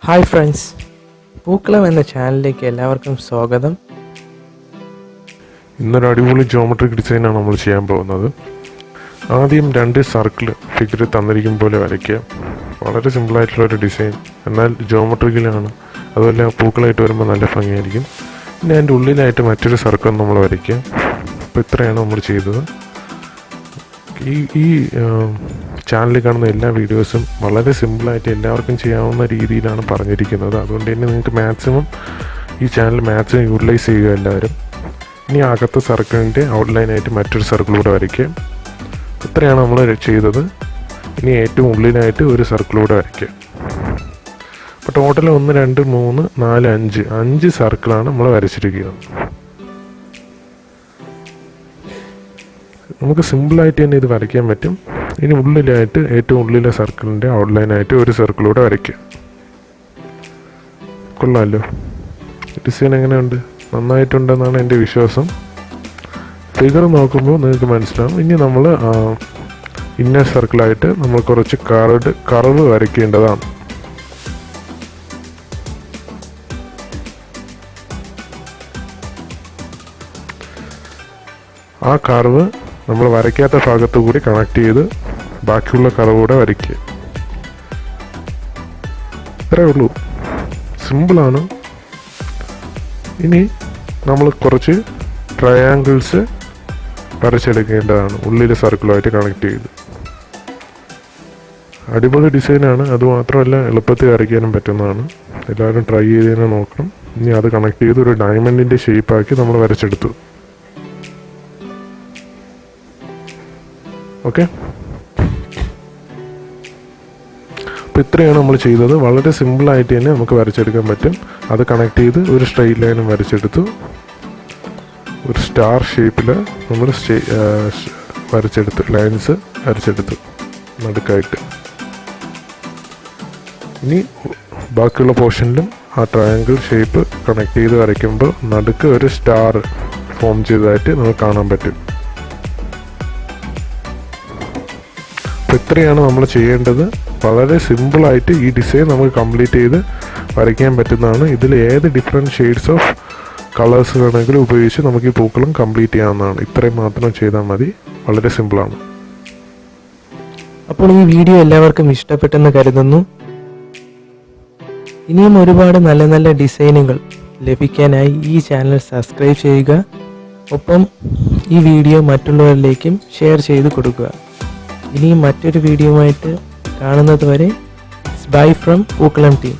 Hi friends, പൂക്കളം എന്ന ചാനലിലേക്ക് എല്ലാവർക്കും സ്വാഗതം. ഇന്നൊരു അടിപൊളി ജോമെട്രിക് ഡിസൈനാണ് നമ്മൾ ചെയ്യാൻ പോകുന്നത്. ആദ്യം 2 സർക്കിൾ ഫിഗർ തന്നിരിക്കും പോലെ വരയ്ക്കുക. വളരെ സിമ്പിളായിട്ടുള്ളൊരു ഡിസൈൻ, എന്നാൽ ജോമെട്രിക്കലാണ്. അതുപോലെ പൂക്കളായിട്ട് വരുമ്പോൾ നല്ല ഭംഗിയായിരിക്കും. പിന്നെ അതിൻ്റെ ഉള്ളിലായിട്ട് മറ്റൊരു സർക്കിൾ നമ്മൾ വരയ്ക്കുക. അപ്പോൾ ഇത്രയാണ് നമ്മൾ ചെയ്തത്. ഈ ചാനലിൽ കാണുന്ന എല്ലാ വീഡിയോസും വളരെ സിമ്പിളായിട്ട് എല്ലാവർക്കും ചെയ്യാവുന്ന രീതിയിലാണ് പറഞ്ഞിരിക്കുന്നത്. അതുകൊണ്ട് തന്നെ നിങ്ങൾക്ക് മാക്സിമം ഈ ചാനൽ മാക്സിമം യൂട്ടിലൈസ് ചെയ്യുക എല്ലാവരും. ഇനി അകത്തെ സർക്കിളിൻ്റെ ഔട്ട്ലൈനായിട്ട് മറ്റൊരു സർക്കിൾ കൂടെ വരയ്ക്കുക. ഇത്രയാണ് നമ്മൾ ചെയ്തത്. ഇനി ഏറ്റവും ഉള്ളിലായിട്ട് ഒരു സർക്കിൾ കൂടെ വരയ്ക്കുക. അപ്പോൾ ടോട്ടൽ 1, 2, 3, 4, 5 സർക്കിളാണ് നമ്മൾ വരച്ചിരിക്കുന്നത്. നമുക്ക് സിമ്പിളായിട്ട് തന്നെ ഇത് വരയ്ക്കാൻ പറ്റും. ഇനി ഉള്ളിലായിട്ട് ഏറ്റവും ഉള്ളിലെ സർക്കിളിൻ്റെ ഔട്ട്ലൈനായിട്ട് ഒരു സർക്കിളൂടെ വരയ്ക്കുക. കൊള്ളാമല്ലോ. ഡിസൈൻ എങ്ങനെയുണ്ട്? നന്നായിട്ടുണ്ടെന്നാണ് എൻ്റെ വിശ്വാസം. ഫിഗർ നോക്കുമ്പോൾ നിങ്ങൾക്ക് മനസ്സിലാവും. ഇനി നമ്മൾ ഇന്നർ സർക്കിളായിട്ട് നമ്മൾ കുറച്ച് കർവ് വരയ്ക്കേണ്ടതാണ്. ആ കർവ് നമ്മൾ വരയ്ക്കാത്ത ഭാഗത്തു കൂടി കണക്ട് ചെയ്ത് ബാക്കിയുള്ള കർവ് കൂടെ വരയ്ക്കുക. ഇത്രയേ ഉള്ളൂ, സിമ്പിളാണ്. ഇനി നമ്മൾ കുറച്ച് ട്രയാങ്കിൾസ് വരച്ചെടുക്കേണ്ടതാണ് ഉള്ളിലെ സർക്കിളുമായിട്ട് കണക്ട് ചെയ്ത്. അടിപൊളി ഡിസൈനാണ്. അതുമാത്രമല്ല എളുപ്പത്തിൽ വരയ്ക്കാനും പറ്റുന്നതാണ്. എല്ലാവരും ട്രൈ ചെയ്ത് തന്നെ നോക്കണം. ഇനി അത് കണക്ട് ചെയ്ത് ഒരു ഡയമണ്ടിൻ്റെ ഷേപ്പാക്കി നമ്മൾ വരച്ചെടുത്തു. ഓക്കെ, അപ്പോൾ ഇത്രയാണ് നമ്മൾ ചെയ്തത്. വളരെ സിമ്പിളായിട്ട് തന്നെ നമുക്ക് വരച്ചെടുക്കാൻ പറ്റും. അത് കണക്ട് ചെയ്ത് ഒരു സ്ട്രെയിറ്റ് ലൈനും വരച്ചെടുത്തു. ഒരു സ്റ്റാർ ഷേപ്പിൽ നമ്മൾ വരച്ചെടുത്തു, ലൈൻസ് വരച്ചെടുത്തു നടുക്കായിട്ട്. ഇനി ബാക്കിയുള്ള പോർഷനിലും ആ ട്രയാങ്കിൾ ഷേപ്പ് കണക്ട് ചെയ്ത് വരയ്ക്കുമ്പോൾ നടുക്ക് ഒരു സ്റ്റാർ ഫോം ചെയ്തതായിട്ട് നമുക്ക് കാണാൻ പറ്റും. അപ്പോൾ ഇത്രയാണ് നമ്മൾ ചെയ്യേണ്ടത്. വളരെ സിമ്പിളായിട്ട് ഈ ഡിസൈൻ നമുക്ക് കംപ്ലീറ്റ് ചെയ്ത് വരയ്ക്കാൻ പറ്റുന്നതാണ്. ഇതിൽ ഏത് ഡിഫറെൻറ്റ് ഷെയ്ഡ്സ് ഓഫ് കളേഴ്സ് വേണമെങ്കിലും ഉപയോഗിച്ച് നമുക്ക് ഈ പൂക്കളും കംപ്ലീറ്റ് ചെയ്യാവുന്നതാണ്. ഇത്രയും മാത്രം ചെയ്താൽ മതി. വളരെ സിമ്പിളാണ്. അപ്പോൾ ഈ വീഡിയോ എല്ലാവർക്കും ഇഷ്ടപ്പെട്ടെന്ന് കരുതുന്നു. ഇനിയും ഒരുപാട് നല്ല നല്ല ഡിസൈനുകൾ ലഭിക്കാനായി ഈ ചാനൽ സബ്സ്ക്രൈബ് ചെയ്യുക. ഒപ്പം ഈ വീഡിയോ മറ്റുള്ളവരിലേക്കും ഷെയർ ചെയ്ത് കൊടുക്കുക. ഇനിയും മറ്റൊരു വീഡിയോയുമായിട്ട് കാണുന്നത് വരെ ബൈ ഫ്രം പൂക്കളം ടീം.